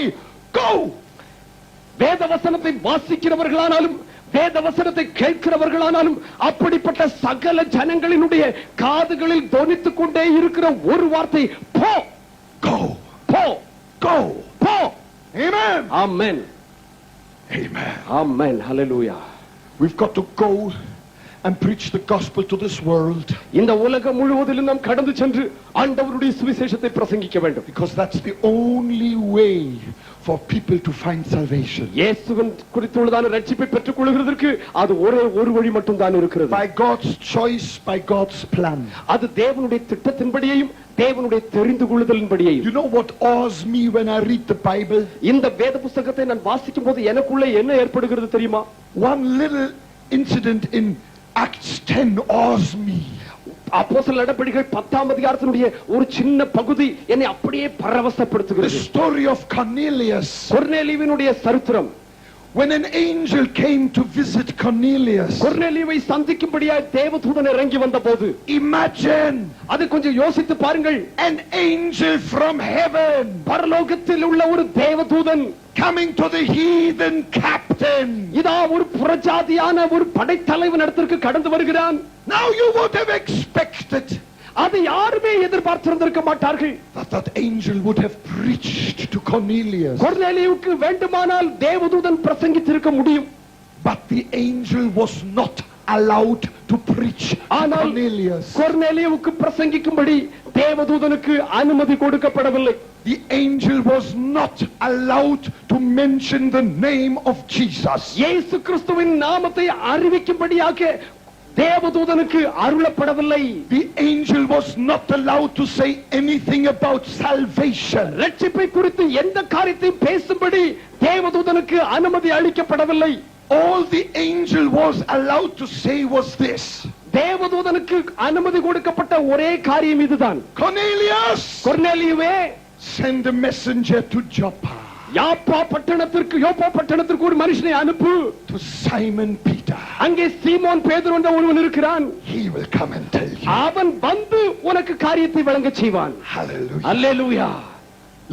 go. வேத வசனத்தை வாசிக்கிறவர்களானாலும் வேத வசனத்தை கேட்கிறவர்களானாலும் அப்படிப்பட்ட சகல ஜனங்களினுடைய காதுகளில் தொனித்துக் கொண்டே இருக்கிற ஒரு வார்த்தை போ, Go. போ, Go. போ. Amen. Amen. Amen. Amen. Hallelujah. We've got to go and preach the gospel to this world, இந்த உலகம் முழுவதிலும் நாம் கடந்து சென்று ஆண்டவருடைய சுவிசேஷத்தை பிரசங்கிக்க வேண்டும். because that's the only way for people to find salvation. இயேசுவின் குறித்துள்ளதான ரட்சிப்பை பெற்றுக் கொள்கிறதற்கு அது ஒரே ஒரு வழி மட்டும் தான் இருக்கிறது. By God's choice, by God's plan. அது தேவனுடைய திட்டத்தின்படியையும் தேவனுடைய தெரிந்து கொள்ளுதலின்படியையும். You know what awes me when I read the Bible? இந்த வேத புத்தகத்தை நான் வாசிக்கும் போது எனக்குள்ளே என்ன ஏற்படுகிறது தெரியுமா? One little incident in Acts 10 awes me. அப்போஸ்தலர் நடபடிகள் 10ஆம் அதிகாரத்தினுடைய ஒரு சின்ன பகுதி என்னை அப்படியே The பரவசப்படுத்துகிறது. story of Cornelius. கொர்நேலியுவினுடைய சரித்திரம். When an angel came to visit Cornelius. கொர்நேலியுவை சந்திக்கும்படியாய் தேவதூதன் இறங்கி வந்தபோது Imagine அது கொஞ்சம் யோசித்து பாருங்கள். an angel from heaven பரலோகத்தில் உள்ள ஒரு தேவதூதன் coming to the heathen captain. இதா ஒரு புறஜாதியான ஒரு படைத்தலைவன் இடத்திற்கு கடந்து வருகிறான். Now you would have expected அது யாருமே எதிர்பார்த்திருந்திருக்க மாட்டார்கள். that angel would have preached to Cornelius. கொர்நேலியுவுக்கு வேண்டுமானால் தேவதூதன் பிரசங்கித்திருக்க முடியும். But the angel was not allowed to preach to ஆனால் Cornelius. கொர்நேலியுவுக்கு பிரசங்கிக்கும்படி தேவதூதனுக்கு அனுமதி கொடுக்கப்படவில்லை. The angel was not allowed to mention the name of Jesus. இயேசு கிறிஸ்துவின் நாமத்தை அறிவிக்கும்படியாக தேவதூதனுக்கு அருளப்படவில்லை. The angel was not allowed to say anything about salvation. ரட்சிப்பை குறித்து எந்த காரியத்தையும் பேசும்படி தேவதூதனுக்கு அனுமதி அளிக்கப்படவில்லை. All the angel was allowed to say was this: தேவதூதனுக்கு அனுமதி கொடுக்கப்பட்ட ஒரே காரியம் இதுதான். Cornelius, கொர்நேலியுவே, send a messenger to Joppa, யோப்பா பட்டணத்திற்கு ஒரு மனுஷனை அனுப்பு. to Simon Peter. அங்கே சீமோன் பேதுரு என்ற ஒருவன் இருக்கிறான். He will come and tell you. அவன் வந்து உனக்கு காரியத்தை வழங்கச் செய்வான். Hallelujah. அல்லேலூயா.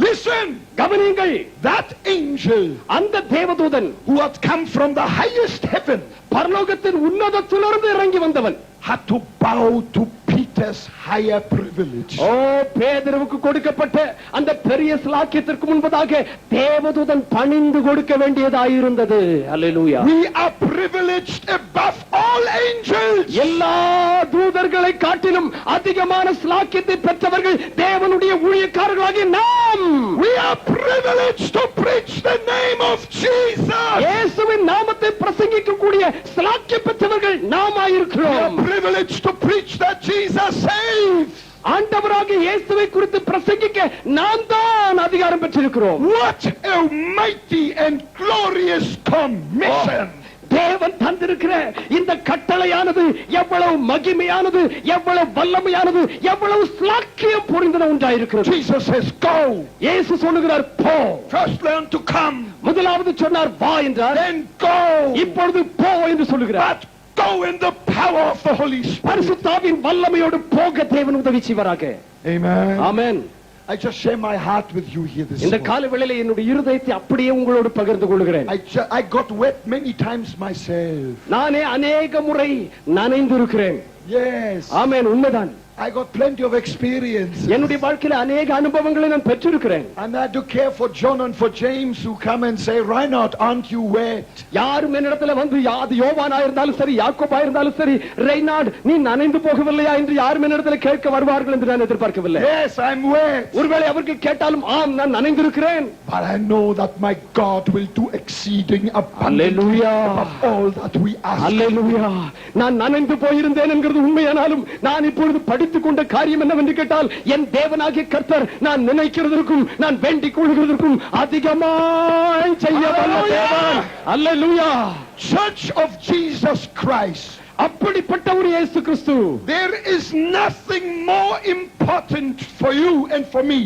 Listen, கவனியுங்கள். that angel அந்த தேவதூதன் who had come from the highest heaven பரலோகத்தின் உன்னதத்திலிருந்து இறங்கி வந்தவன் had to bow to Peter's higher privilege. ஓ பேதுருவுக்கு கொடுக்கப்பட்ட அந்த பெரிய ஸ்லாக்கியத்திற்கு முன்பதாக தேவதூதன் பணிந்து கொடுக்க வேண்டியதாயிருந்தது. அல்லேலூயா. We are privileged above all angels. எல்லா தூதர்களை காட்டிலும் அதிகமான ஸ்லாக்கியத்தை பெற்றவர்கள் தேவனுடைய ஊழியக்காரர்களாகிய நாம். We are privileged to preach the name of Jesus. இயேசுவின் நாமத்தை பிரசங்கிக்கக்கூடிய ஸ்லாக்கியம் பெற்றவர்கள் We are நாமாயிருக்கிறோம். privileged to preach that Jesus saves. ஆண்டவராகிய இயேசுவை குறித்து பிரசங்கிக்க நாம் தான் அதிகாரம் பெற்றிருக்கிறோம். What a mighty and glorious commission. தேவன் தந்திருக்கிற இந்த கட்டளையானது எவ்வளவு மகிமையானது, எவ்வளவு வல்லமையானது, எவ்வளவு ஸ்லாக்கியம் பொருந்தின ஒன்றாயிருக்கிறது. Jesus says, go. இயேசு சொல்லுகிறார், போ. First learn to come. முதலாவது சொன்னார் வா என்றார். Then go. இப்பொழுது போ என்று சொல்லுகிறார். But go in the power of the Holy Spirit. பரிசுத்தாவின் வல்லமையோடு போக தேவன் உதவி செய்வாராக. Amen. Amen. I just share my heart with you here this இந்த morning. காலை வேளையிலே என்னுடைய இருதயத்தை அப்படியே உங்களோடு பகிர்ந்து கொள்கிறேன். I got wet many times myself. நானே அநேக முறை நனைந்திருக்கிறேன். Yes. ஆமென், உண்மைதான். I got plenty of experience. என்னுடைய வாழ்க்கையில அநேக அனுபவங்களை நான் பெற்றிருக்கிறேன். And I had to care for John and for James who come and say, Reinhard, aren't you wet? யாரும் என்னிடத்துல வந்து அது யோவானா இருந்தாலும் சரி, யாக்கோபா இருந்தாலும் சரி, ரெய்னார்ட் நீ நனைந்து போகவில்லையா என்று யாரும் என்னிடத்துல கேட்க வருவார்கள் என்று நான் எதிர்பார்க்கவில்லை. Yes, I'm wet. ஒருவேளை அவர்கள் கேட்டாலும் ஆம் நான் நனைந்திருக்கிறேன். But I know that my God will do exceeding abundantly above all that we ask. அல்லேலூயா. நான் நனைந்து போயிருந்தேன் என்கிறது உண்மையானாலும் நான் இப்பொழுது படித்துக் கொண்ட காரியம் என்னவென்று கேட்டால், என் தேவனாகிய கர்த்தர் நான் நினைக்கிறதற்கும் நான் வேண்டிக் கொள்கிறதற்கும் அதிகமாய் செய்ய வல்ல தேவன். அல்லேலூயா. Church of Jesus Christ. அப்படிப்பட்ட ஒரு இயேசு கிறிஸ்து. There is nothing more important for you and for me.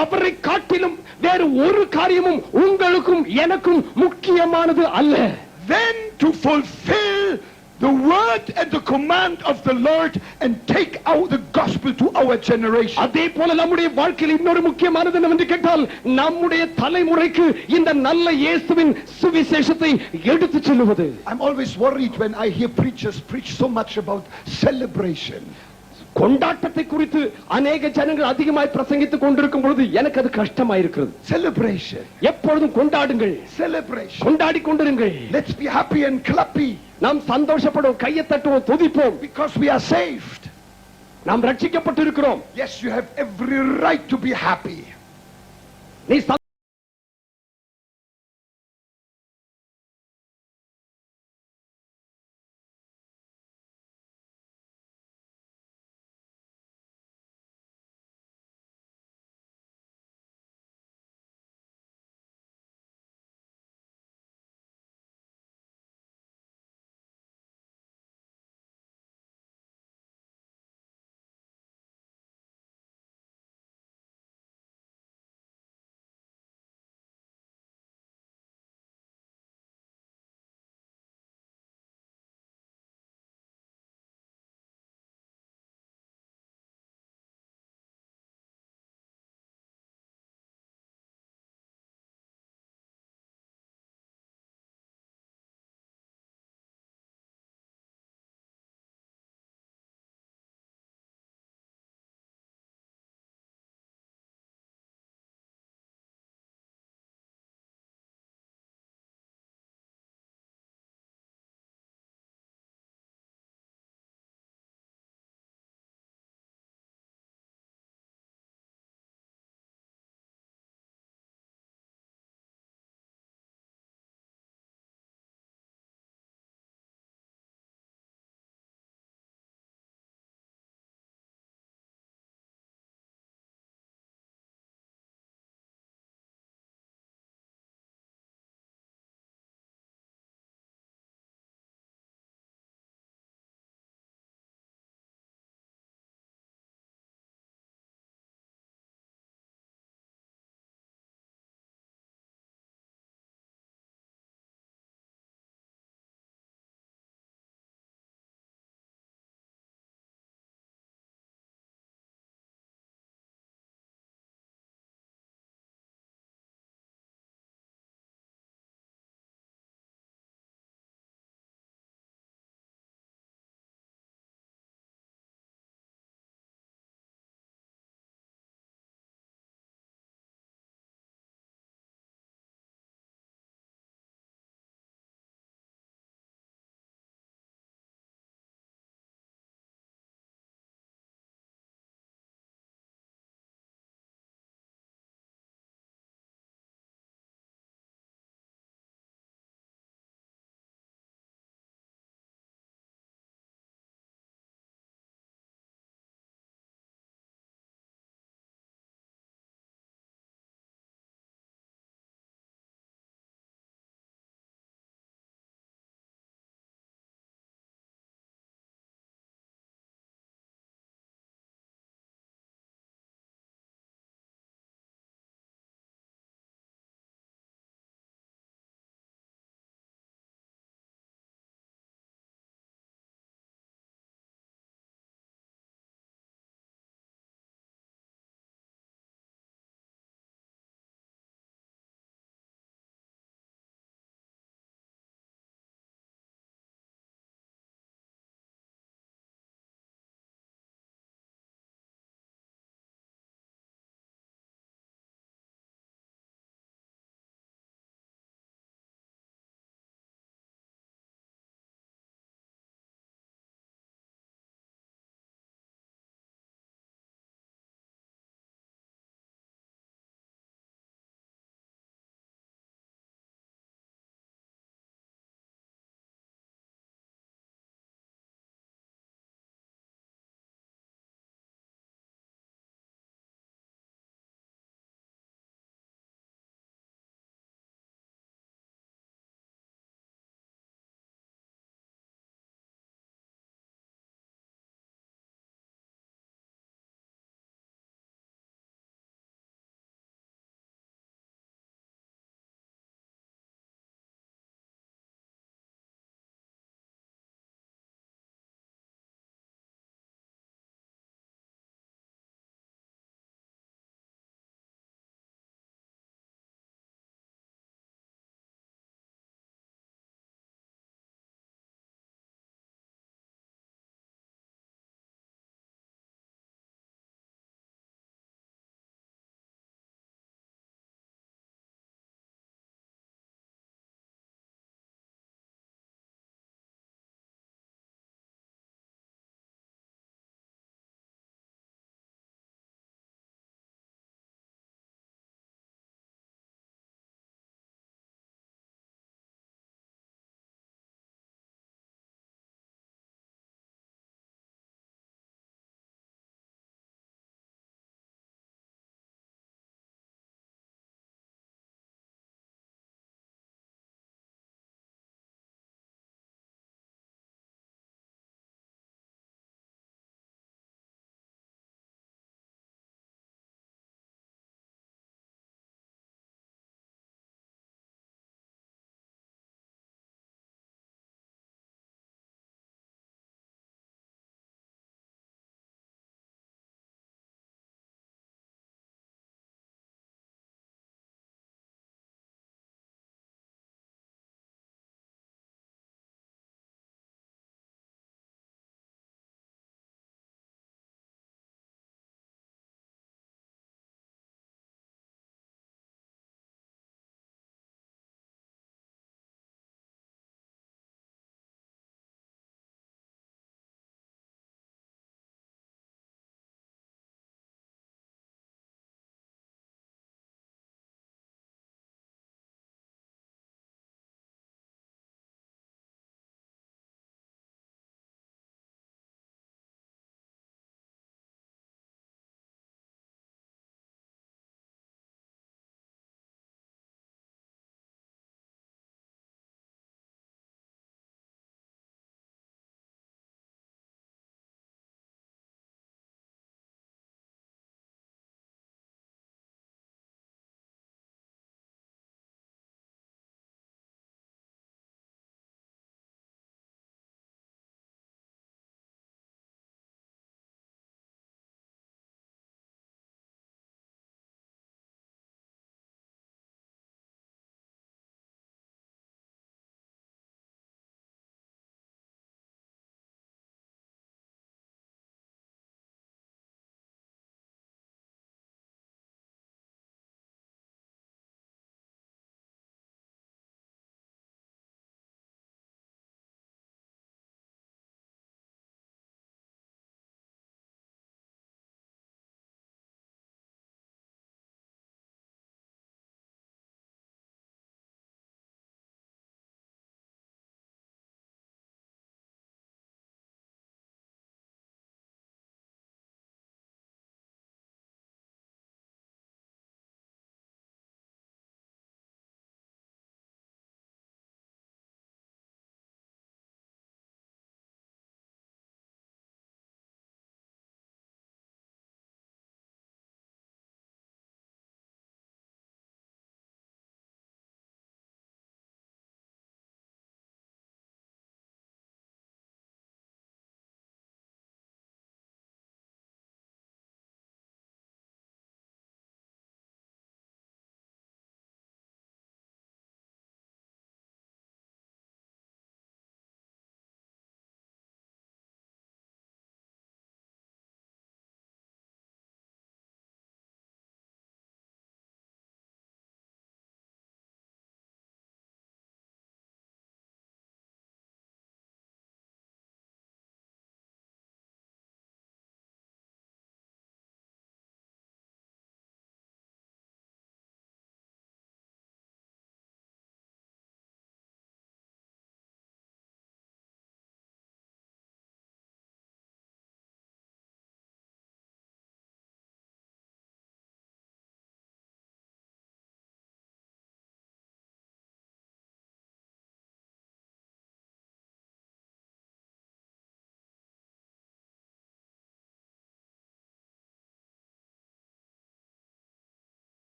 அவரை காட்டிலும் வேறு ஒரு காரியமும் உங்களுக்கும் எனக்கும் முக்கியமானது அல்ல. Then to fulfill the word and the command of the Lord and take out the gospel to our generation. அதே போல நம்முடைய வாழ்க்கையில் இன்னொரு முக்கியமானது என்னவென்று கேட்டால், நம்முடைய தலைமுறைக்கு இந்த நல்ல இயேசுவின் சுவிசேஷத்தை எடுத்துச் செல்லுவது. I'm always worried when I hear preachers preach so much about celebration. கொண்டாட்டத்தை குறித்து அநேக ஜனங்கள் அதிகமாய் பிரசங்கித்துக் கொண்டிருக்கும் பொழுது எனக்கு அது கஷ்டமாயிருக்கிறது. Celebration. எப்பொழுதும் கொண்டாடுங்கள், Celebration. கொண்டாடி கொண்டிருங்கள். Let's be happy and clappy நாம் சந்தோஷப்படுவோம், கையை தட்டுவோம், துதிப்போம். because we are saved. நாம் ரட்சிக்கப்பட்டிருக்கிறோம். Yes, you have every right to be happy. நீ